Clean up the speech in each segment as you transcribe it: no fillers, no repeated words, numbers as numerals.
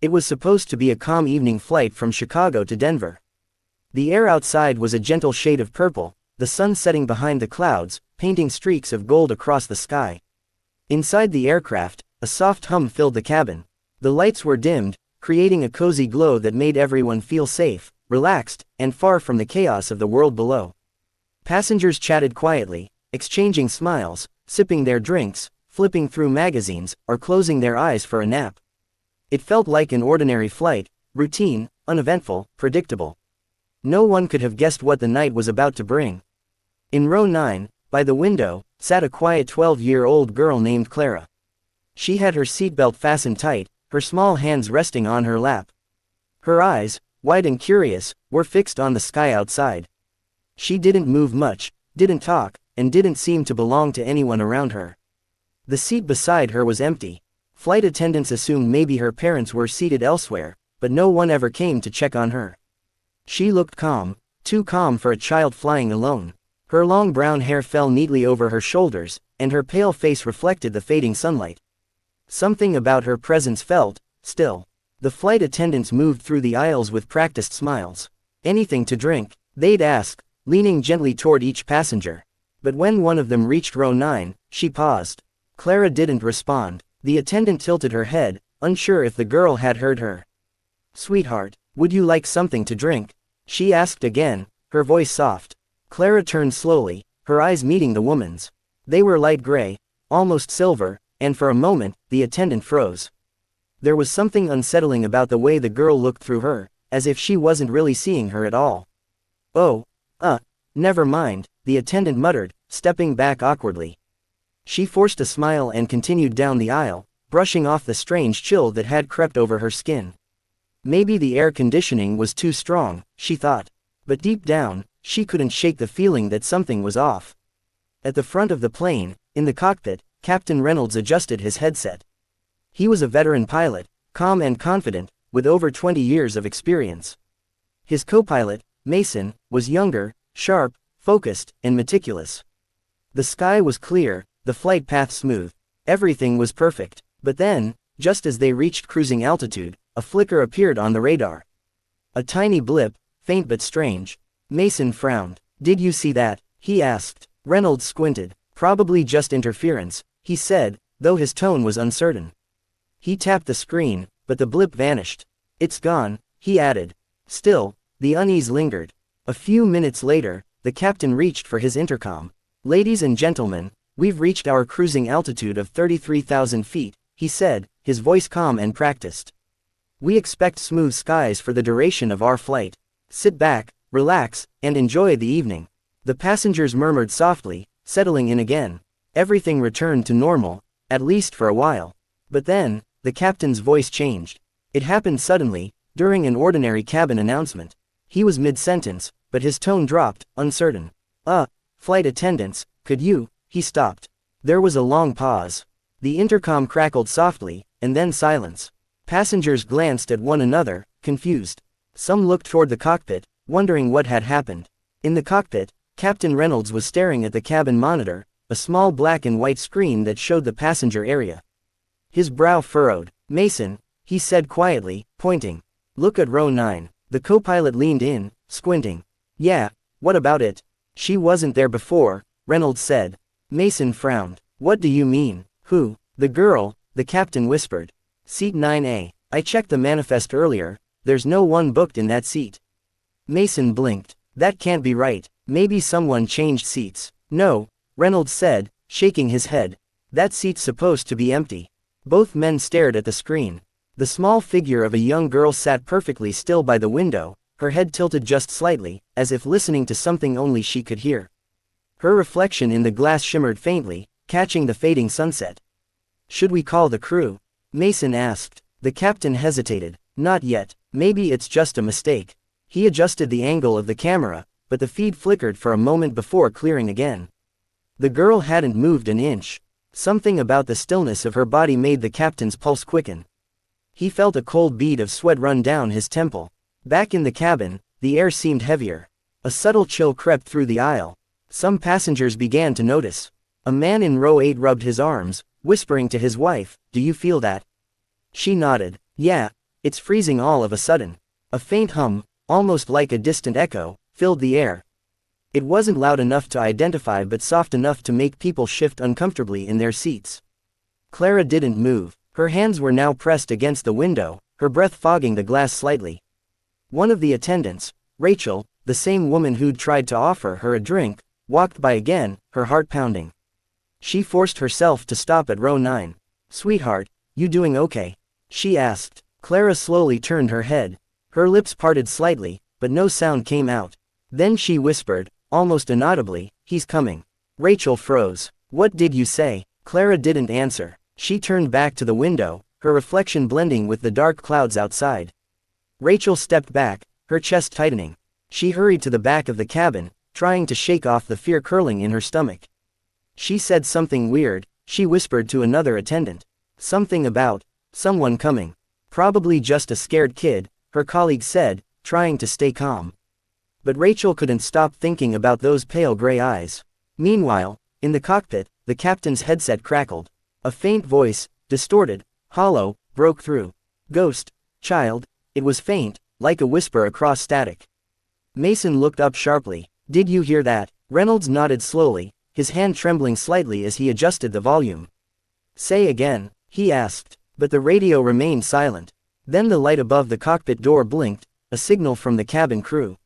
It was supposed to be a calm evening flight from Chicago to Denver. The air outside was a gentle shade of purple, the sun setting behind the clouds, painting streaks of gold across the sky. Inside the aircraft, a soft hum filled the cabin. The lights were dimmed, creating a cozy glow that made everyone feel safe, relaxed, and far from the chaos of the world below. Passengers chatted quietly, exchanging smiles, sipping their drinks, flipping through magazines, or closing their eyes for a nap. It felt like an ordinary flight, routine, uneventful, predictable. No one could have guessed what the night was about to bring. In row 9, by the window, sat a quiet 12-year-old girl named Clara. She had her seatbelt fastened tight, her small hands resting on her lap. Her eyes, wide and curious, were fixed on the sky outside. She didn't move much, didn't talk, and didn't seem to belong to anyone around her. The seat beside her was empty. Flight attendants assumed maybe her parents were seated elsewhere, but no one ever came to check on her. She looked calm, too calm for a child flying alone. Her long brown hair fell neatly over her shoulders, and her pale face reflected the fading sunlight. Something about her presence felt still. The flight attendants moved through the aisles with practiced smiles. Anything to drink, they'd ask, leaning gently toward each passenger. But when one of them reached row 9, she paused. Clara didn't respond. The attendant tilted her head, unsure if the girl had heard her. "Sweetheart, would you like something to drink?" she asked again, her voice soft. Clara turned slowly, her eyes meeting the woman's. They were light gray, almost silver, and for a moment, the attendant froze. There was something unsettling about the way the girl looked through her, as if she wasn't really seeing her at all. "Oh, never mind," the attendant muttered, stepping back awkwardly. She forced a smile and continued down the aisle, brushing off the strange chill that had crept over her skin. Maybe the air conditioning was too strong, she thought. But deep down, she couldn't shake the feeling that something was off. At the front of the plane, in the cockpit, Captain Reynolds adjusted his headset. He was a veteran pilot, calm and confident, with over 20 years of experience. His co-pilot, Mason, was younger, sharp, focused, and meticulous. The sky was clear, the flight path smooth. Everything was perfect. But then, just as they reached cruising altitude, a flicker appeared on the radar. A tiny blip, faint but strange. Mason frowned. "Did you see that?" he asked. Reynolds squinted. "Probably just interference," he said, though his tone was uncertain. He tapped the screen, but the blip vanished. "It's gone," he added. Still, the unease lingered. A few minutes later, the captain reached for his intercom. "Ladies and gentlemen, we've reached our cruising altitude of 33,000 feet, he said, his voice calm and practiced. "We expect smooth skies for the duration of our flight. Sit back, relax, and enjoy the evening." The passengers murmured softly, settling in again. Everything returned to normal, at least for a while. But then, the captain's voice changed. It happened suddenly, during an ordinary cabin announcement. He was mid-sentence, but his tone dropped, uncertain. Flight attendants, could you?" He stopped. There was a long pause. The intercom crackled softly, and then silence. Passengers glanced at one another, confused. Some looked toward the cockpit, wondering what had happened. In the cockpit, Captain Reynolds was staring at the cabin monitor, a small black and white screen that showed the passenger area. His brow furrowed. "Mason," he said quietly, pointing. "Look at row 9. The co-pilot leaned in, squinting. "Yeah, what about it?" "She wasn't there before," Reynolds said. Mason frowned. "What do you mean?" "Who?" "The girl," the captain whispered. "Seat 9A. I checked the manifest earlier, there's no one booked in that seat." Mason blinked. "That can't be right. Maybe someone changed seats." "No," Reynolds said, shaking his head. "That seat's supposed to be empty." Both men stared at the screen. The small figure of a young girl sat perfectly still by the window, her head tilted just slightly, as if listening to something only she could hear. Her reflection in the glass shimmered faintly, catching the fading sunset. "Should we call the crew?" Mason asked. The captain hesitated. "Not yet. Maybe it's just a mistake." He adjusted the angle of the camera, but the feed flickered for a moment before clearing again. The girl hadn't moved an inch. Something about the stillness of her body made the captain's pulse quicken. He felt a cold bead of sweat run down his temple. Back in the cabin, the air seemed heavier. A subtle chill crept through the aisle. Some passengers began to notice. A man in row 8 rubbed his arms, whispering to his wife, "Do you feel that?" She nodded. "Yeah, It's freezing all of a sudden. A faint hum, almost like a distant echo, filled the air. It wasn't loud enough to identify but soft enough to make people shift uncomfortably in their seats. Clara didn't move. Her hands were now pressed against the window, her breath fogging the glass slightly. One of the attendants, Rachel, the same woman who'd tried to offer her a drink, walked by again, her heart pounding. She forced herself to stop at row 9. "Sweetheart, you doing okay?" she asked. Clara slowly turned her head. Her lips parted slightly, but no sound came out. Then she whispered, almost inaudibly, "He's coming." Rachel froze. "What did you say?" Clara didn't answer. She turned back to the window, her reflection blending with the dark clouds outside. Rachel stepped back, her chest tightening. She hurried to the back of the cabin, trying to shake off the fear curling in her stomach. She said something weird. She whispered to another attendant. Something about someone coming. "Probably just a scared kid," her colleague said, trying to stay calm. But Rachel couldn't stop thinking about those pale gray eyes. Meanwhile, in the cockpit, the captain's headset crackled. A faint voice, distorted, hollow, broke through. "Ghost, child." It was faint, like a whisper across static. Mason looked up sharply. "Did you hear that?" Reynolds nodded slowly, his hand trembling slightly as he adjusted the volume. "Say again," he asked, but the radio remained silent. Then the light above the cockpit door blinked, a signal from the cabin crew.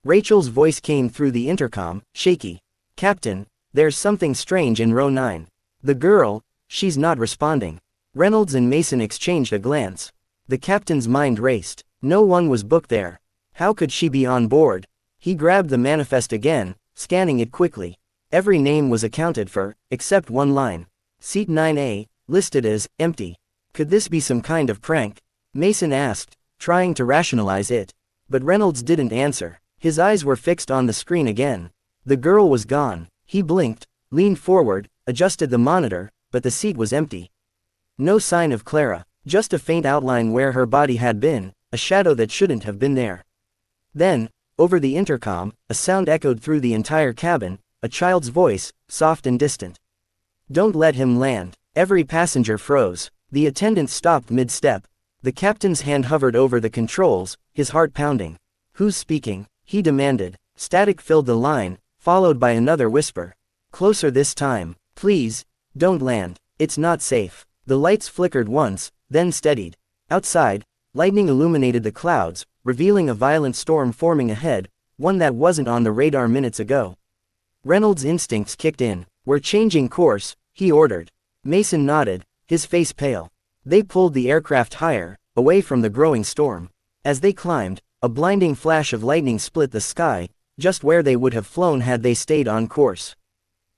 Rachel's voice came through the intercom, shaky. "Captain, there's something strange in row 9. The girl, she's not responding." Reynolds and Mason exchanged a glance. The captain's mind raced. No one was booked there. How could she be on board? He grabbed the manifest again, scanning it quickly. Every name was accounted for, except one line. Seat 9A, listed as empty. Could this be some kind of prank? Mason asked, trying to rationalize it. But Reynolds didn't answer. His eyes were fixed on the screen again. The girl was gone. He blinked, leaned forward, adjusted the monitor, but the seat was empty. No sign of Clara, just a faint outline where her body had been, a shadow that shouldn't have been there. Then, over the intercom, a sound echoed through the entire cabin, a child's voice, soft and distant. "Don't let him land." Every passenger froze. The attendant stopped mid-step. The captain's hand hovered over the controls, his heart pounding. "Who's speaking?" he demanded. Static filled the line, followed by another whisper. "Closer this time. Please, don't land. It's not safe." The lights flickered once, then steadied. Outside, lightning illuminated the clouds, revealing a violent storm forming ahead, one that wasn't on the radar minutes ago. Reynolds' instincts kicked in. "We're changing course," he ordered. Mason nodded, his face pale. They pulled the aircraft higher, away from the growing storm. As they climbed, a blinding flash of lightning split the sky, just where they would have flown had they stayed on course.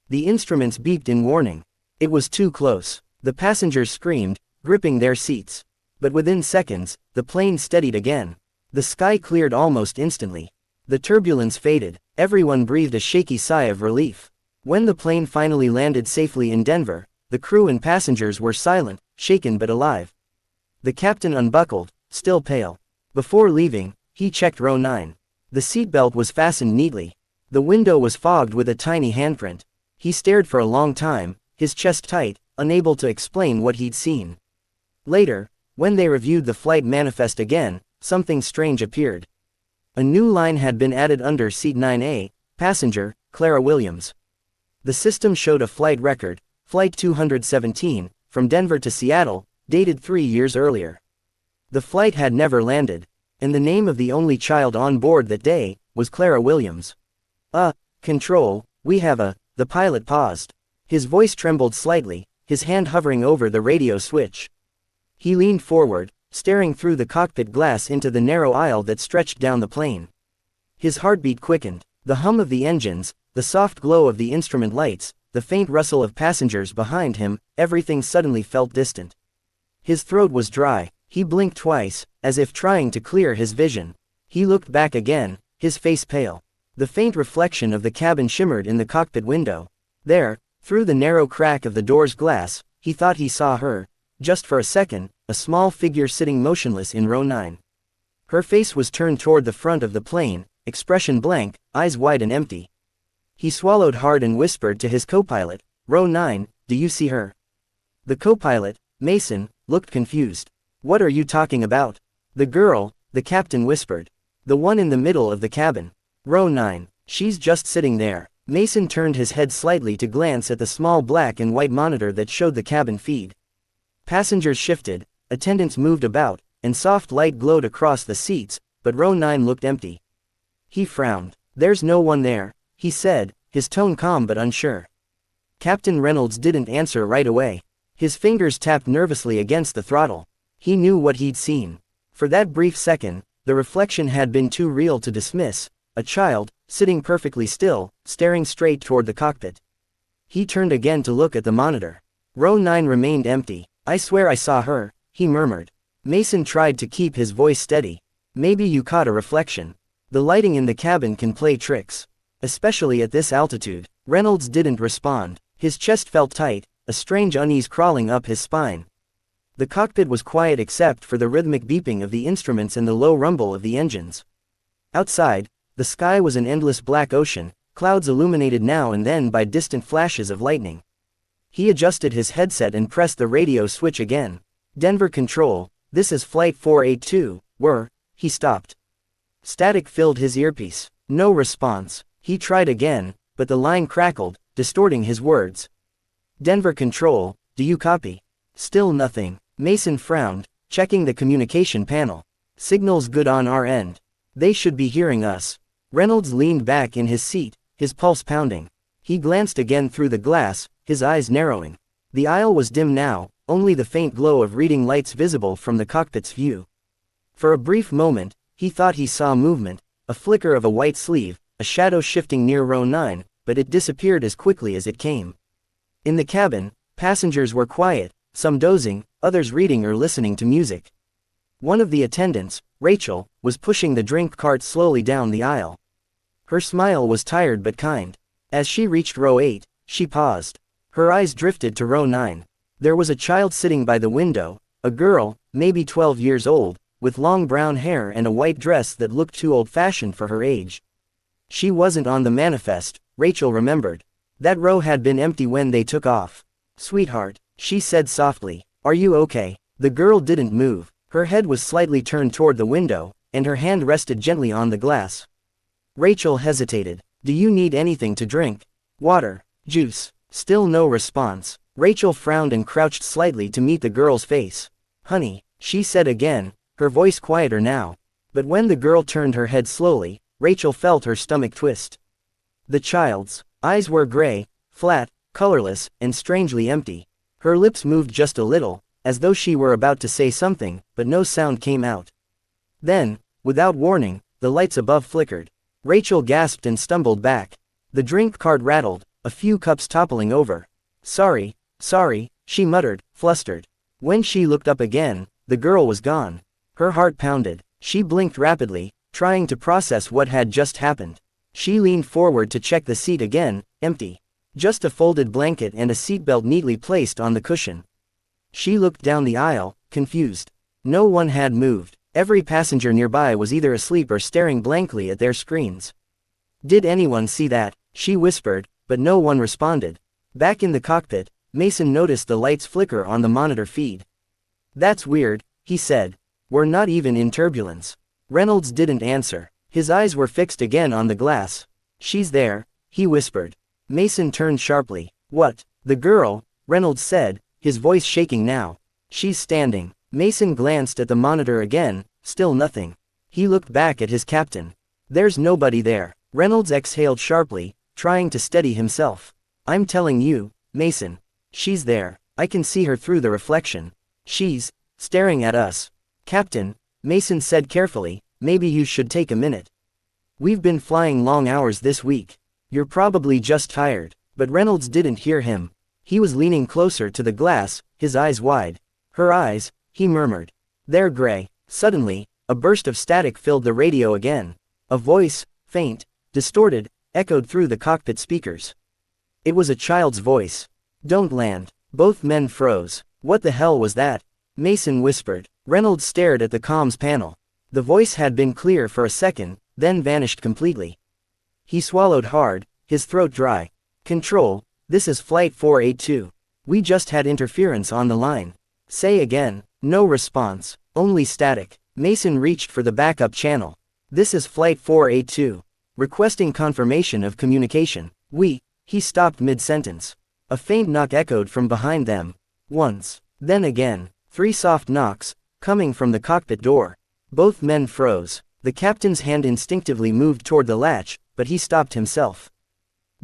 The instruments beeped in warning. It was too close. The passengers screamed, gripping their seats. But within seconds, the plane steadied again. The sky cleared almost instantly. The turbulence faded. Everyone breathed a shaky sigh of relief. When the plane finally landed safely in Denver, the crew and passengers were silent, shaken but alive. The captain unbuckled, still pale. Before leaving, he checked row 9. The seatbelt was fastened neatly. The window was fogged with a tiny handprint. He stared for a long time, his chest tight, unable to explain what he'd seen. Later, when they reviewed the flight manifest again, something strange appeared. A new line had been added under seat 9A, passenger, Clara Williams. The system showed a flight record, Flight 217, from Denver to Seattle, dated 3 years earlier. The flight had never landed, and the name of the only child on board that day was Clara Williams. Control, we have the pilot paused. His voice trembled slightly, his hand hovering over the radio switch. He leaned forward, staring through the cockpit glass into the narrow aisle that stretched down the plane. His heartbeat quickened. The hum of the engines, the soft glow of the instrument lights, the faint rustle of passengers behind him, everything suddenly felt distant. His throat was dry. He blinked twice, as if trying to clear his vision. He looked back again, his face pale. The faint reflection of the cabin shimmered in the cockpit window. There, through the narrow crack of the door's glass, he thought he saw her, just for a second, a small figure sitting motionless in row 9. Her face was turned toward the front of the plane, expression blank, eyes wide and empty. He swallowed hard and whispered to his co-pilot, "Row 9, do you see her?" The co-pilot, Mason, looked confused. "What are you talking about?" The girl, the captain whispered. The one in the middle of the cabin. Row 9. She's just sitting there. Mason turned his head slightly to glance at the small black and white monitor that showed the cabin feed. Passengers shifted, attendants moved about, and soft light glowed across the seats, but row 9 looked empty. He frowned. There's no one there, he said, his tone calm but unsure. Captain Reynolds didn't answer right away. His fingers tapped nervously against the throttle. He knew what he'd seen. For that brief second, the reflection had been too real to dismiss. A child, sitting perfectly still, staring straight toward the cockpit. He turned again to look at the monitor. Row 9 remained empty. I swear I saw her, he murmured. Mason tried to keep his voice steady. Maybe you caught a reflection. The lighting in the cabin can play tricks. Especially at this altitude. Reynolds didn't respond. His chest felt tight, a strange unease crawling up his spine. The cockpit was quiet except for the rhythmic beeping of the instruments and the low rumble of the engines. Outside, the sky was an endless black ocean, clouds illuminated now and then by distant flashes of lightning. He adjusted his headset and pressed the radio switch again. Denver Control, this is Flight 482, he stopped. Static filled his earpiece. No response. He tried again, but the line crackled, distorting his words. Denver Control, do you copy? Still nothing. Mason frowned, checking the communication panel. Signal's good on our end. They should be hearing us. Reynolds leaned back in his seat, his pulse pounding. He glanced again through the glass, his eyes narrowing. The aisle was dim now, only the faint glow of reading lights visible from the cockpit's view. For a brief moment, he thought he saw movement, a flicker of a white sleeve, a shadow shifting near row 9, but it disappeared as quickly as it came. In the cabin, passengers were quiet, some dozing, others reading or listening to music. One of the attendants, Rachel, was pushing the drink cart slowly down the aisle. Her smile was tired but kind. As she reached row 8, she paused. Her eyes drifted to row 9. There was a child sitting by the window, a girl, maybe 12 years old, with long brown hair and a white dress that looked too old-fashioned for her age. She wasn't on the manifest, Rachel remembered. That row had been empty when they took off. Sweetheart, she said softly, are you okay? The girl didn't move. Her head was slightly turned toward the window, and her hand rested gently on the glass. Rachel hesitated. Do you need anything to drink? Water, juice. Still no response. Rachel frowned and crouched slightly to meet the girl's face. Honey, she said again, her voice quieter now. But when the girl turned her head slowly, Rachel felt her stomach twist. The child's eyes were gray, flat, colorless, and strangely empty. Her lips moved just a little, as though she were about to say something, but no sound came out. Then, without warning, the lights above flickered. Rachel gasped and stumbled back. The drink cart rattled, a few cups toppling over. Sorry, she muttered, flustered. When she looked up again, the girl was gone. Her heart pounded. She blinked rapidly, trying to process what had just happened. She leaned forward to check the seat again, empty. Just a folded blanket and a seatbelt neatly placed on the cushion. She looked down the aisle, confused. No one had moved. Every passenger nearby was either asleep or staring blankly at their screens. Did anyone see that? She whispered, but no one responded. Back in the cockpit, Mason noticed the lights flicker on the monitor feed. That's weird, he said. We're not even in turbulence. Reynolds didn't answer. His eyes were fixed again on the glass. She's there, he whispered. Mason turned sharply. What? The girl, Reynolds said, his voice shaking now. She's standing. Mason glanced at the monitor again, still nothing. He looked back at his captain. There's nobody there. Reynolds exhaled sharply, trying to steady himself. I'm telling you, Mason. She's there. I can see her through the reflection. She's staring at us. Captain, Mason said carefully, maybe you should take a minute. We've been flying long hours this week. You're probably just tired. But Reynolds didn't hear him. He was leaning closer to the glass, his eyes wide. Her eyes, he murmured. They're gray. Suddenly, a burst of static filled the radio again. A voice, faint, distorted, echoed through the cockpit speakers. It was a child's voice. Don't land. Both men froze. What the hell was that? Mason whispered. Reynolds stared at the comms panel. The voice had been clear for a second, then vanished completely. He swallowed hard, his throat dry. Control, this is Flight 482. We just had interference on the line. Say again. No response, only static. Mason reached for the backup channel. This is Flight 482. Requesting confirmation of communication. He stopped mid-sentence. A faint knock echoed from behind them. Once. Then again. 3 soft knocks, coming from the cockpit door. Both men froze. The captain's hand instinctively moved toward the latch, but he stopped himself.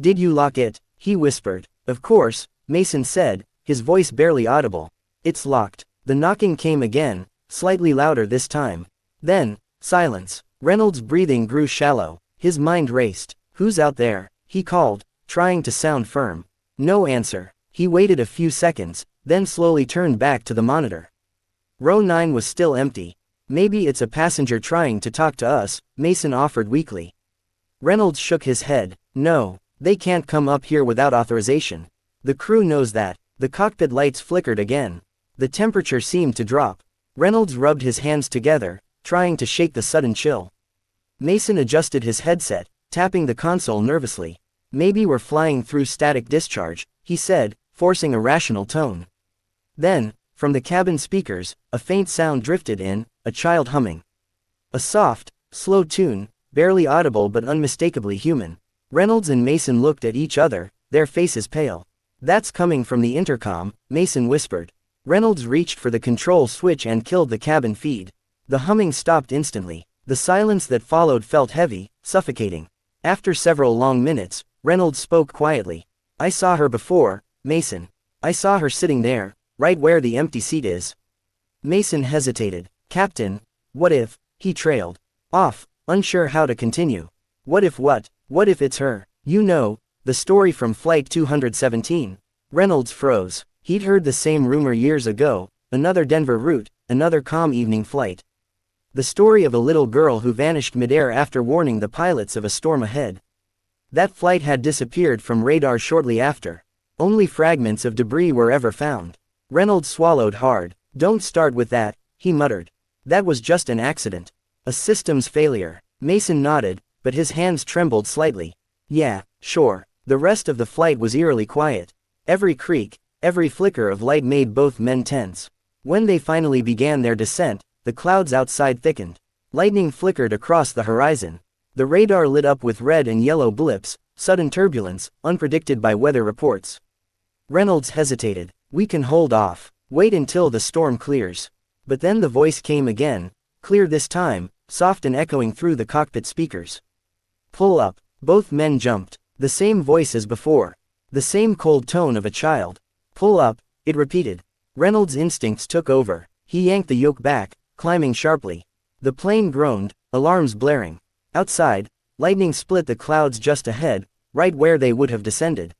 "Did you lock it?" he whispered. "Of course," Mason said, his voice barely audible. "It's locked." The knocking came again, slightly louder this time. Then, silence. Reynolds' breathing grew shallow. His mind raced. "Who's out there?" he called, trying to sound firm. No answer. He waited a few seconds, then slowly turned back to the monitor. Row 9 was still empty. "Maybe it's a passenger trying to talk to us," Mason offered weakly. Reynolds shook his head. "No, they can't come up here without authorization. The crew knows that." The cockpit lights flickered again. The temperature seemed to drop. Reynolds rubbed his hands together, trying to shake the sudden chill. Mason adjusted his headset, tapping the console nervously. "Maybe we're flying through static discharge," he said, forcing a rational tone. Then, from the cabin speakers, a faint sound drifted in, a child humming. A soft, slow tune, barely audible but unmistakably human. Reynolds and Mason looked at each other, their faces pale. "That's coming from the intercom," Mason whispered. Reynolds reached for the control switch and killed the cabin feed. The humming stopped instantly. The silence that followed felt heavy, suffocating. After several long minutes, Reynolds spoke quietly. "I saw her before, Mason. I saw her sitting there, right where the empty seat is." Mason hesitated. "Captain, what if?" He trailed off, unsure how to continue. "What if what? What if it's her? You know, the story from Flight 217. Reynolds froze. He'd heard the same rumor years ago, another Denver route, another calm evening flight. The story of a little girl who vanished midair after warning the pilots of a storm ahead. That flight had disappeared from radar shortly after. Only fragments of debris were ever found. Reynolds swallowed hard. "Don't start with that," he muttered. "That was just an accident. A systems failure." Mason nodded, but his hands trembled slightly. "Yeah, sure." The rest of the flight was eerily quiet. Every creak, every flicker of light made both men tense. When they finally began their descent, the clouds outside thickened. Lightning flickered across the horizon. The radar lit up with red and yellow blips, sudden turbulence, unpredicted by weather reports. Reynolds hesitated. "We can hold off. Wait until the storm clears." But then the voice came again, clear this time, soft and echoing through the cockpit speakers. "Pull up." Both men jumped. The same voice as before. The same cold tone of a child. "Pull up," it repeated. Reynolds' instincts took over. He yanked the yoke back, climbing sharply. The plane groaned, alarms blaring. Outside, lightning split the clouds just ahead, right where they would have descended.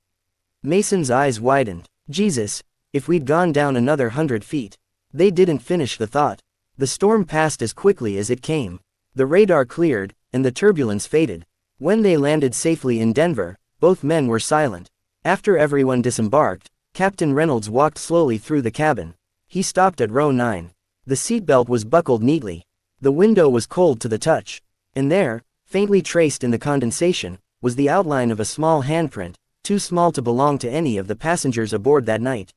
Mason's eyes widened. Jesus, if we'd gone down another 100 feet. They didn't finish the thought. The storm passed as quickly as it came. The radar cleared, and the turbulence faded. When they landed safely in Denver, both men were silent. After everyone disembarked, Captain Reynolds walked slowly through the cabin. He stopped at row 9. The seatbelt was buckled neatly. The window was cold to the touch. And there, faintly traced in the condensation, was the outline of a small handprint, too small to belong to any of the passengers aboard that night.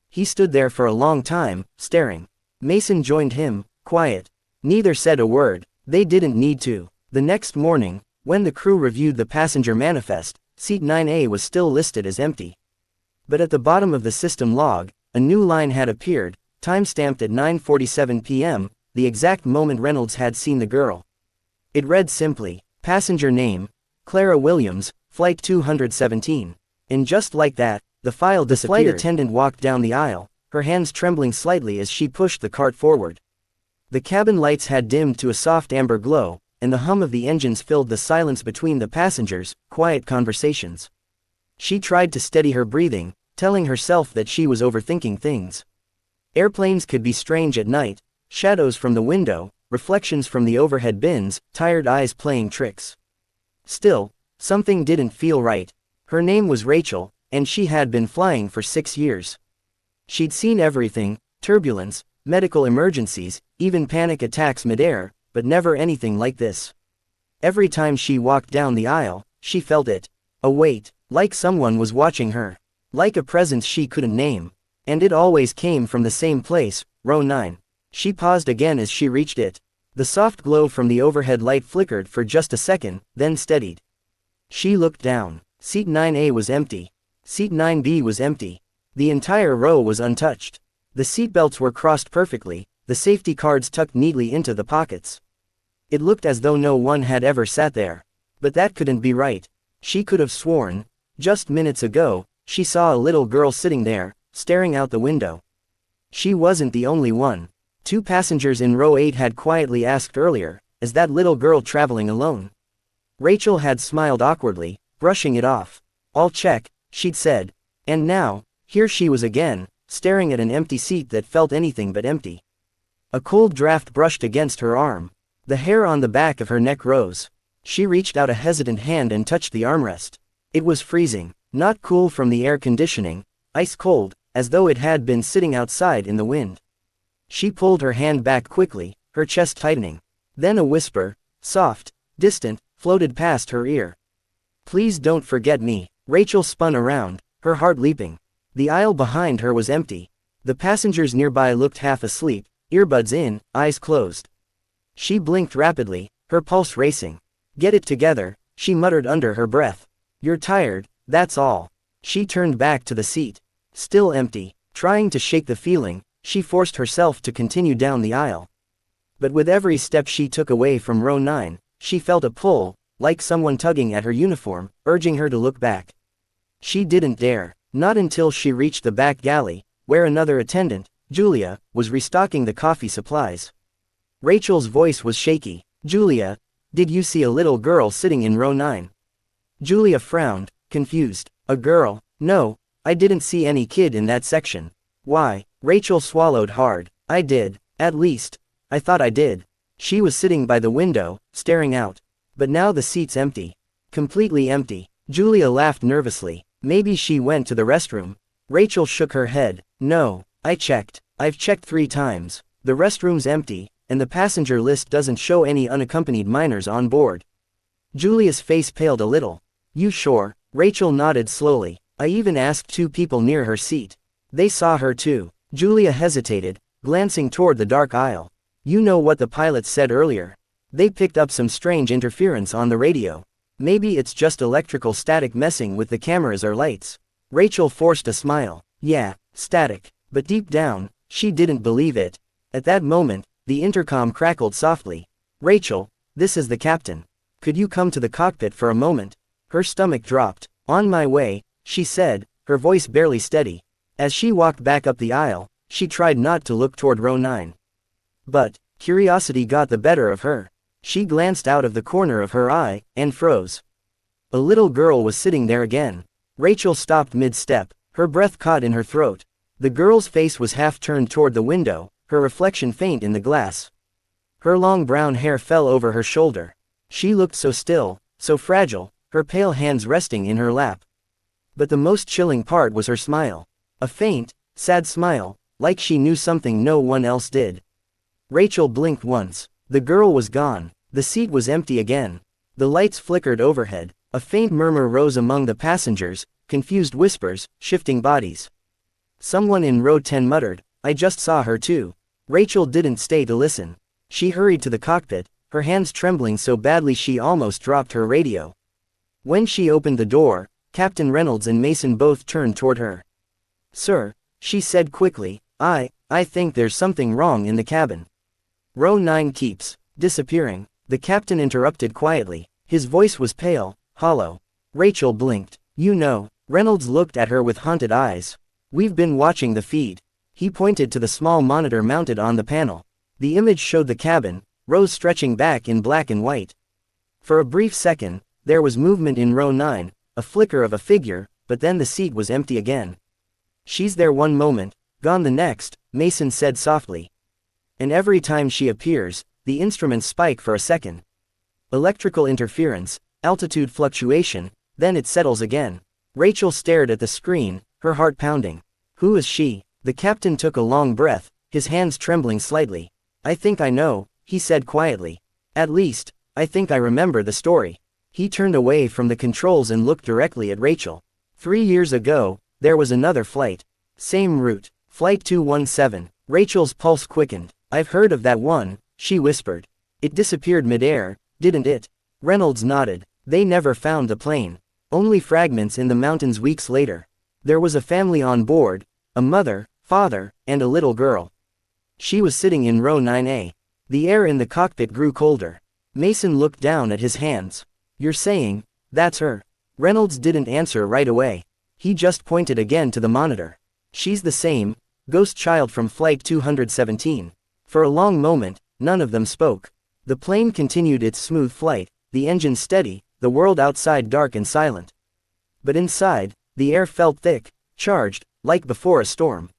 He stood there for a long time, staring. Mason joined him, quiet. Neither said a word. They didn't need to. The next morning, when the crew reviewed the passenger manifest, seat 9A was still listed as empty. But at the bottom of the system log, a new line had appeared, time-stamped at 9:47 p.m., the exact moment Reynolds had seen the girl. It read simply, "Passenger name, Clara Williams, Flight 217. And just like that, the file disappeared. The flight attendant walked down the aisle, her hands trembling slightly as she pushed the cart forward. The cabin lights had dimmed to a soft amber glow, and the hum of the engines filled the silence between the passengers, quiet conversations. She tried to steady her breathing, telling herself that she was overthinking things. Airplanes could be strange at night, shadows from the window, reflections from the overhead bins, tired eyes playing tricks. Still, something didn't feel right. Her name was Rachel, and she had been flying for 6 years. She'd seen everything, turbulence, medical emergencies, even panic attacks midair, but never anything like this. Every time she walked down the aisle, she felt it. A weight, like someone was watching her. Like a presence she couldn't name. And it always came from the same place, row 9. She paused again as she reached it. The soft glow from the overhead light flickered for just a second, then steadied. She looked down. Seat 9A was empty. Seat 9B was empty. The entire row was untouched. The seatbelts were crossed perfectly, the safety cards tucked neatly into the pockets. It looked as though no one had ever sat there. But that couldn't be right. She could have sworn, just minutes ago, she saw a little girl sitting there, staring out the window. She wasn't the only one. 2 passengers in row 8 had quietly asked earlier, is that little girl traveling alone? Rachel had smiled awkwardly, brushing it off. I'll check, she'd said. And now, here she was again, staring at an empty seat that felt anything but empty. A cold draft brushed against her arm. The hair on the back of her neck rose. She reached out a hesitant hand and touched the armrest. It was freezing, not cool from the air conditioning, ice cold, as though it had been sitting outside in the wind. She pulled her hand back quickly, her chest tightening. Then a whisper, soft, distant, floated past her ear. Please don't forget me. Rachel spun around, her heart leaping. The aisle behind her was empty. The passengers nearby looked half asleep, earbuds in, eyes closed. She blinked rapidly, her pulse racing. Get it together, she muttered under her breath. You're tired, that's all. She turned back to the seat. Still empty. Trying to shake the feeling, she forced herself to continue down the aisle. But with every step she took away from row 9, she felt a pull, like someone tugging at her uniform, urging her to look back. She didn't dare, not until she reached the back galley, where another attendant, Julia, was restocking the coffee supplies. Rachel's voice was shaky. Julia, did you see a little girl sitting in row 9? Julia frowned, confused. A girl? No, I didn't see any kid in that section. Why? Rachel swallowed hard. I did. At least, I thought I did. She was sitting by the window, staring out. But now the seat's empty. Completely empty. Julia laughed nervously. Maybe she went to the restroom. Rachel shook her head. No, I checked. I've checked 3 times. The restroom's empty, and the passenger list doesn't show any unaccompanied minors on board. Julia's face paled a little. You sure? Rachel nodded slowly. I even asked 2 people near her seat. They saw her too. Julia hesitated, glancing toward the dark aisle. You know what the pilots said earlier. They picked up some strange interference on the radio. Maybe it's just electrical static messing with the cameras or lights. Rachel forced a smile. Yeah, static. But deep down, she didn't believe it. At that moment, the intercom crackled softly. Rachel, this is the captain. Could you come to the cockpit for a moment? Her stomach dropped. On my way, she said, her voice barely steady. As she walked back up the aisle, she tried not to look toward row 9. But curiosity got the better of her. She glanced out of the corner of her eye, and froze. A little girl was sitting there again. Rachel stopped mid-step, her breath caught in her throat. The girl's face was half turned toward the window, her reflection faint in the glass. Her long brown hair fell over her shoulder. She looked so still, so fragile, her pale hands resting in her lap. But the most chilling part was her smile. A faint, sad smile, like she knew something no one else did. Rachel blinked once. The girl was gone. The seat was empty again. The lights flickered overhead. A faint murmur rose among the passengers, confused whispers, shifting bodies. Someone in row 10 muttered, I just saw her too. Rachel didn't stay to listen. She hurried to the cockpit, her hands trembling so badly she almost dropped her radio. When she opened the door, Captain Reynolds and Mason both turned toward her. Sir, she said quickly, I think there's something wrong in the cabin. Row 9 keeps disappearing. The captain interrupted quietly. His voice was pale, hollow. Rachel blinked. You know. Reynolds looked at her with haunted eyes. We've been watching the feed. He pointed to the small monitor mounted on the panel. The image showed the cabin, rows stretching back in black and white. For a brief second, there was movement in row 9, a flicker of a figure, but then the seat was empty again. She's there one moment, gone the next, Mason said softly. And every time she appears, the instruments spike for a second. Electrical interference, altitude fluctuation, then it settles again. Rachel stared at the screen, her heart pounding. Who is she? The captain took a long breath, his hands trembling slightly. I think I know, he said quietly. At least, I think I remember the story. He turned away from the controls and looked directly at Rachel. 3 years ago, there was another flight. Same route. Flight 217. Rachel's pulse quickened. I've heard of that one, she whispered. It disappeared mid-air, didn't it? Reynolds nodded. They never found the plane. Only fragments in the mountains weeks later. There was a family on board, a mother, father, and a little girl. She was sitting in row 9A. The air in the cockpit grew colder. Mason looked down at his hands. You're saying, that's her? Reynolds didn't answer right away. He just pointed again to the monitor. She's the same, ghost child from Flight 217. For a long moment, none of them spoke. The plane continued its smooth flight, the engine steady, the world outside dark and silent. But inside, the air felt thick, charged, like before a storm.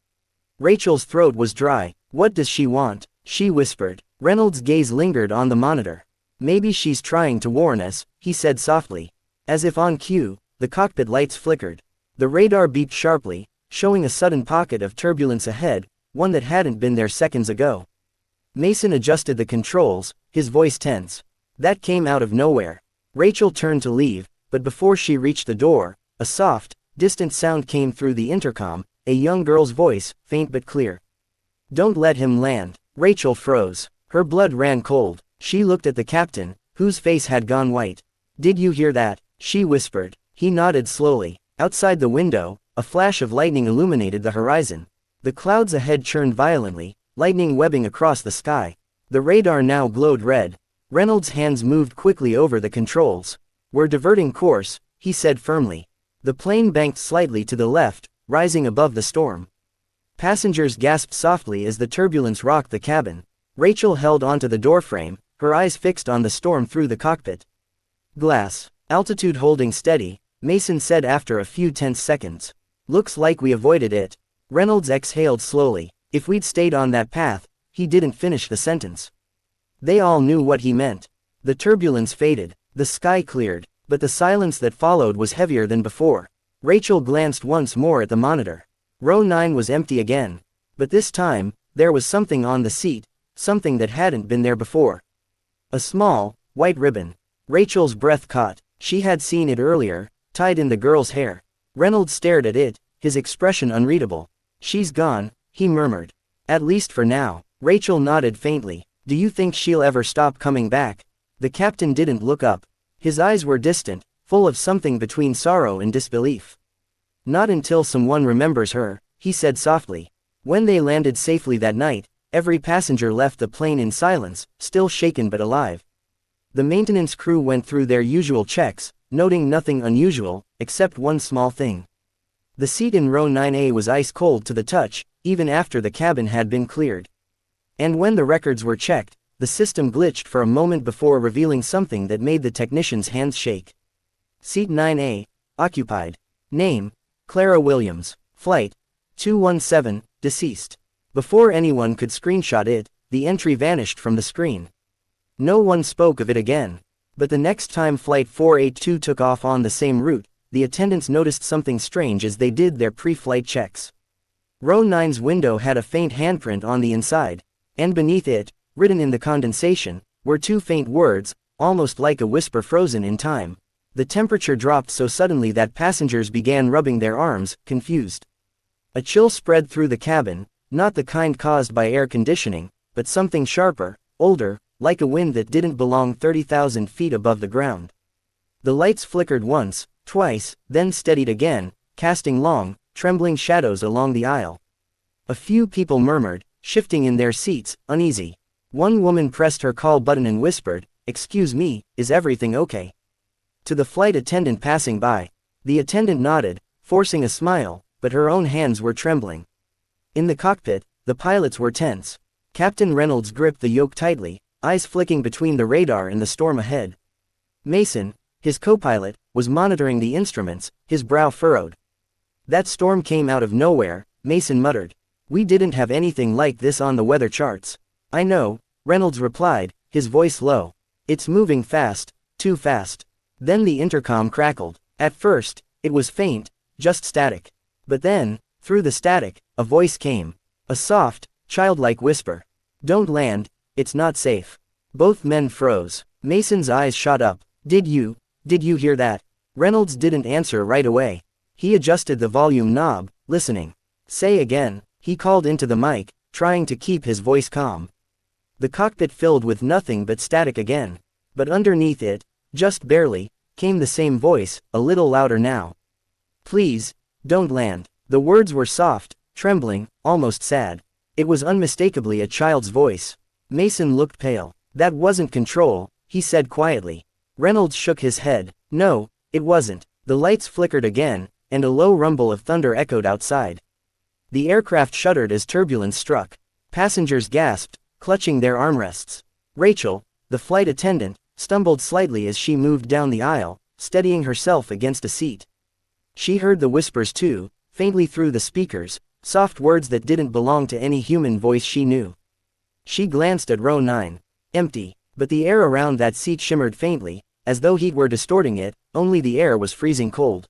Rachel's throat was dry. What does she want? She whispered. Reynolds' gaze lingered on the monitor. Maybe she's trying to warn us, he said softly. As if on cue, the cockpit lights flickered. The radar beeped sharply, showing a sudden pocket of turbulence ahead, one that hadn't been there seconds ago. Mason adjusted the controls, his voice tense. That came out of nowhere. Rachel turned to leave, but before she reached the door, a soft, distant sound came through the intercom, a young girl's voice, faint but clear. Don't let him land. Rachel froze. Her blood ran cold. She looked at the captain, whose face had gone white. Did you hear that? She whispered. He nodded slowly. Outside the window, a flash of lightning illuminated the horizon. The clouds ahead churned violently, lightning webbing across the sky. The radar now glowed red. Reynolds' hands moved quickly over the controls. We're diverting course, he said firmly. The plane banked slightly to the left, rising above the storm. Passengers gasped softly as the turbulence rocked the cabin. Rachel held onto the doorframe, her eyes fixed on the storm through the cockpit. Glass. Altitude holding steady, Mason said after a few tense seconds. Looks like we avoided it. Reynolds exhaled slowly. If we'd stayed on that path, he didn't finish the sentence. They all knew what he meant. The turbulence faded, the sky cleared, but the silence that followed was heavier than before. Rachel glanced once more at the monitor. Row 9 was empty again. But this time, there was something on the seat, something that hadn't been there before. A small, white ribbon. Rachel's breath caught. She had seen it earlier, tied in the girl's hair. Reynolds stared at it, his expression unreadable. She's gone, he murmured. At least for now. Rachel nodded faintly. Do you think she'll ever stop coming back? The captain didn't look up. His eyes were distant, full of something between sorrow and disbelief. Not until someone remembers her, he said softly. When they landed safely that night, every passenger left the plane in silence, still shaken but alive. The maintenance crew went through their usual checks, noting nothing unusual, except one small thing. The seat in row 9A was ice cold to the touch, even after the cabin had been cleared. And when the records were checked, the system glitched for a moment before revealing something that made the technicians' hands shake. Seat 9A, occupied. Name, Clara Williams. Flight 217, deceased. Before anyone could screenshot it, the entry vanished from the screen. No one spoke of it again. But the next time Flight 482 took off on the same route, the attendants noticed something strange as they did their pre-flight checks. Row 9's window had a faint handprint on the inside, and beneath it, written in the condensation, were two faint words, almost like a whisper frozen in time. The temperature dropped so suddenly that passengers began rubbing their arms, confused. A chill spread through the cabin, not the kind caused by air conditioning, but something sharper, older, like a wind that didn't belong 30,000 feet above the ground. The lights flickered once, twice, then steadied again, casting long, trembling shadows along the aisle. A few people murmured, shifting in their seats, uneasy. One woman pressed her call button and whispered, "Excuse me, is everything okay?" To the flight attendant passing by. The attendant nodded, forcing a smile, but her own hands were trembling. In the cockpit, the pilots were tense. Captain Reynolds gripped the yoke tightly, eyes flicking between the radar and the storm ahead. Mason, his co-pilot, was monitoring the instruments, his brow furrowed. That storm came out of nowhere, Mason muttered. We didn't have anything like this on the weather charts. I know, Reynolds replied, his voice low. It's moving fast, too fast. Then the intercom crackled. At first, it was faint, just static. But then, through the static, a voice came. A soft, childlike whisper. Don't land, it's not safe. Both men froze. Mason's eyes shot up. Did you hear that? Reynolds didn't answer right away. He adjusted the volume knob, listening. Say again, he called into the mic, trying to keep his voice calm. The cockpit filled with nothing but static again. But underneath it, just barely, came the same voice, a little louder now. Please, don't land. The words were soft, trembling, almost sad. It was unmistakably a child's voice. Mason looked pale. That wasn't control, he said quietly. Reynolds shook his head. No, it wasn't. The lights flickered again, and a low rumble of thunder echoed outside. The aircraft shuddered as turbulence struck. Passengers gasped, clutching their armrests. Rachel, the flight attendant, stumbled slightly as she moved down the aisle, steadying herself against a seat. She heard the whispers too, faintly through the speakers, soft words that didn't belong to any human voice she knew. She glanced at row 9. Empty, but the air around that seat shimmered faintly, as though heat were distorting it, only the air was freezing cold.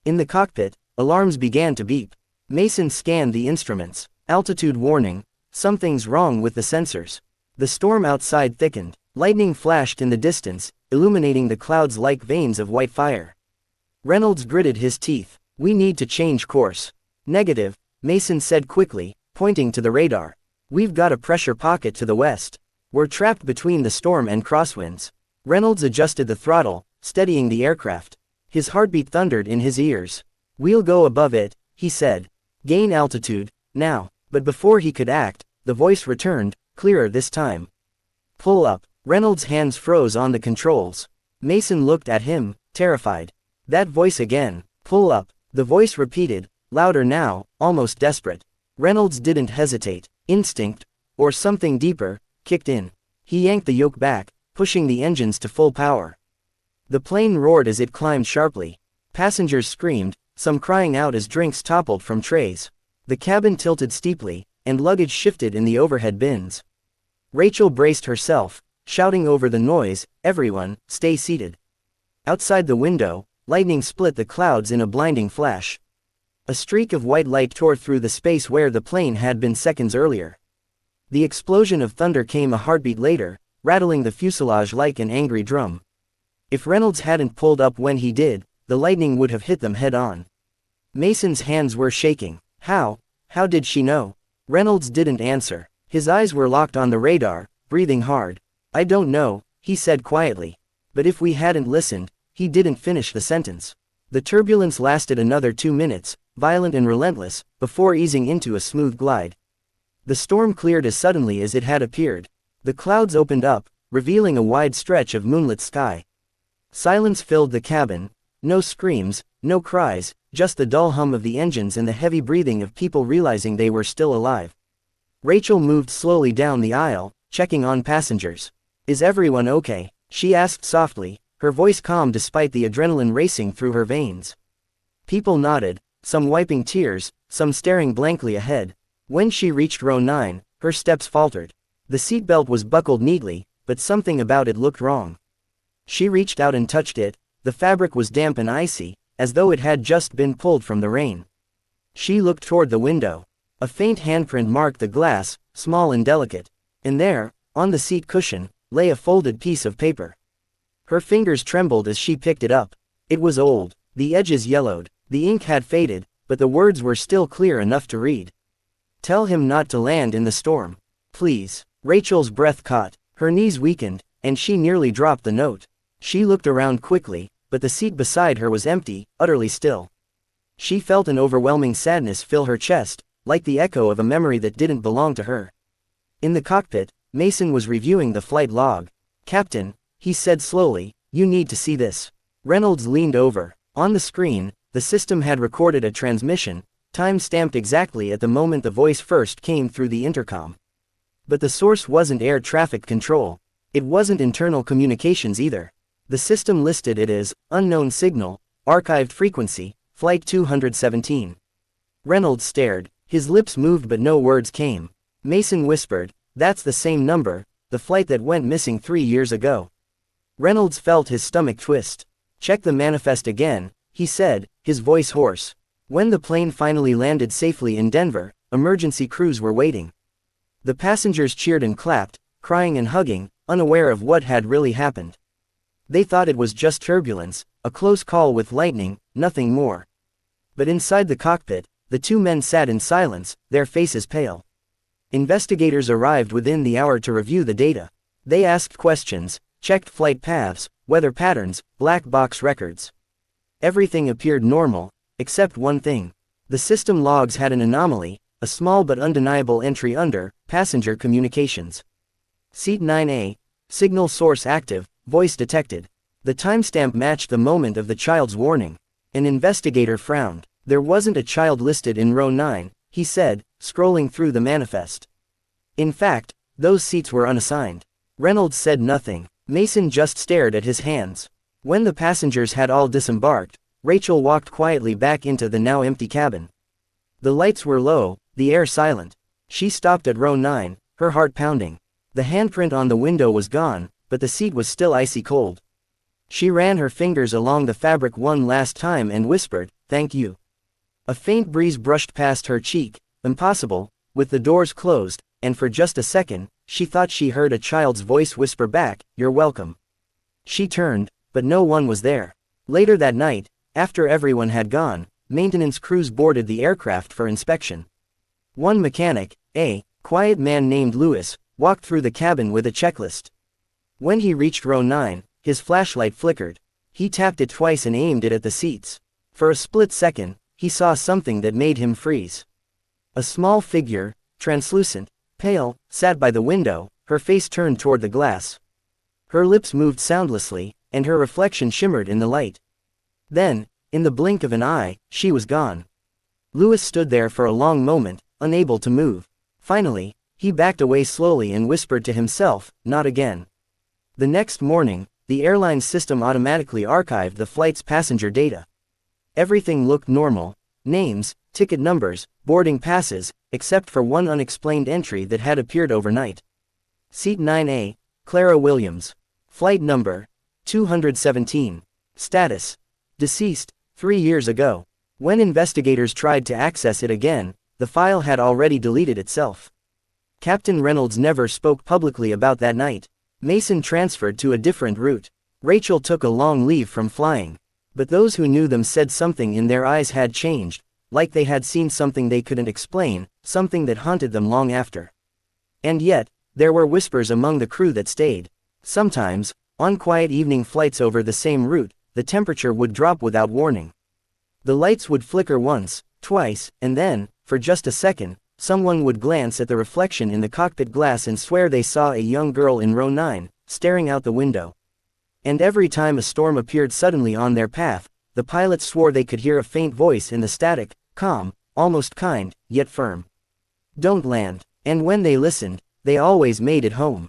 In the cockpit, alarms began to beep. Mason scanned the instruments. Altitude warning, something's wrong with the sensors. The storm outside thickened. Lightning flashed in the distance, illuminating the clouds like veins of white fire. Reynolds gritted his teeth. We need to change course. Negative, Mason said quickly, pointing to the radar. We've got a pressure pocket to the west. We're trapped between the storm and crosswinds. Reynolds adjusted the throttle, steadying the aircraft. His heartbeat thundered in his ears. We'll go above it, he said. Gain altitude, now. But before he could act, the voice returned, clearer this time. Pull up. Reynolds' hands froze on the controls. Mason looked at him, terrified. That voice again. Pull up. The voice repeated, louder now, almost desperate. Reynolds didn't hesitate. Instinct, or something deeper, kicked in. He yanked the yoke back, pushing the engines to full power. The plane roared as it climbed sharply. Passengers screamed, some crying out as drinks toppled from trays. The cabin tilted steeply, and luggage shifted in the overhead bins. Rachel braced herself, shouting over the noise, everyone, stay seated. Outside the window, lightning split the clouds in a blinding flash. A streak of white light tore through the space where the plane had been seconds earlier. The explosion of thunder came a heartbeat later, rattling the fuselage like an angry drum. If Reynolds hadn't pulled up when he did, the lightning would have hit them head-on. Mason's hands were shaking. How did she know? Reynolds didn't answer. His eyes were locked on the radar, breathing hard. I don't know, he said quietly. But if we hadn't listened, he didn't finish the sentence. The turbulence lasted another 2 minutes, violent and relentless, before easing into a smooth glide. The storm cleared as suddenly as it had appeared. The clouds opened up, revealing a wide stretch of moonlit sky. Silence filled the cabin. No screams, no cries, just the dull hum of the engines and the heavy breathing of people realizing they were still alive. Rachel moved slowly down the aisle, checking on passengers. Is everyone okay? She asked softly, her voice calm despite the adrenaline racing through her veins. People nodded, some wiping tears, some staring blankly ahead. When she reached row 9, her steps faltered. The seatbelt was buckled neatly, but something about it looked wrong. She reached out and touched it. The fabric was damp and icy, as though it had just been pulled from the rain. She looked toward the window. A faint handprint marked the glass, small and delicate. And there, on the seat cushion, lay a folded piece of paper. Her fingers trembled as she picked it up. It was old. The edges yellowed. The ink had faded, but the words were still clear enough to read. Tell him not to land in the storm. Please. Rachel's breath caught. Her knees weakened, and she nearly dropped the note. She looked around quickly, but the seat beside her was empty, utterly still. She felt an overwhelming sadness fill her chest, like the echo of a memory that didn't belong to her. In the cockpit, Mason was reviewing the flight log. Captain, he said slowly, you need to see this. Reynolds leaned over. On the screen, the system had recorded a transmission, time-stamped exactly at the moment the voice first came through the intercom. But the source wasn't air traffic control. It wasn't internal communications either. The system listed it as, unknown signal, archived frequency, flight 217. Reynolds stared. His lips moved but no words came. Mason whispered, that's the same number, the flight that went missing 3 years ago. Reynolds felt his stomach twist. Check the manifest again, he said, his voice hoarse. When the plane finally landed safely in Denver, emergency crews were waiting. The passengers cheered and clapped, crying and hugging, unaware of what had really happened. They thought it was just turbulence, a close call with lightning, nothing more. But inside the cockpit, the two men sat in silence, their faces pale. Investigators arrived within the hour to review the data. They asked questions, checked flight paths, weather patterns, black box records. Everything appeared normal, except one thing. The system logs had an anomaly, a small but undeniable entry under passenger communications. Seat 9A, signal source active, voice detected. The timestamp matched the moment of the child's warning. An investigator frowned. There wasn't a child listed in row 9, he said, scrolling through the manifest. In fact, those seats were unassigned. Reynolds said nothing. Mason just stared at his hands. When the passengers had all disembarked, Rachel walked quietly back into the now empty cabin. The lights were low, the air silent. She stopped at row 9, her heart pounding. The handprint on the window was gone, but the seat was still icy cold. She ran her fingers along the fabric one last time and whispered, "Thank you." A faint breeze brushed past her cheek. Impossible, with the doors closed, and for just a second, she thought she heard a child's voice whisper back, "You're welcome." She turned, but no one was there. Later that night, after everyone had gone, maintenance crews boarded the aircraft for inspection. One mechanic, a quiet man named Lewis, walked through the cabin with a checklist. When he reached row 9, his flashlight flickered. He tapped it twice and aimed it at the seats. For a split second, he saw something that made him freeze. A small figure, translucent, pale, sat by the window, her face turned toward the glass. Her lips moved soundlessly, and her reflection shimmered in the light. Then, in the blink of an eye, she was gone. Lewis stood there for a long moment, unable to move. Finally, he backed away slowly and whispered to himself, "Not again." The next morning, the airline's system automatically archived the flight's passenger data. Everything looked normal: names, ticket numbers, boarding passes, except for one unexplained entry that had appeared overnight. Seat 9A, Clara Williams. Flight number 217. Status: deceased, 3 years ago. When investigators tried to access it again, the file had already deleted itself. Captain Reynolds never spoke publicly about that night. Mason transferred to a different route. Rachel took a long leave from flying. But those who knew them said something in their eyes had changed, like they had seen something they couldn't explain, something that haunted them long after. And yet, there were whispers among the crew that stayed. Sometimes, on quiet evening flights over the same route, the temperature would drop without warning. The lights would flicker once, twice, and then, for just a second, someone would glance at the reflection in the cockpit glass and swear they saw a young girl in row 9, staring out the window. And every time a storm appeared suddenly on their path, the pilots swore they could hear a faint voice in the static, calm, almost kind, yet firm. "Don't land." And when they listened, they always made it home.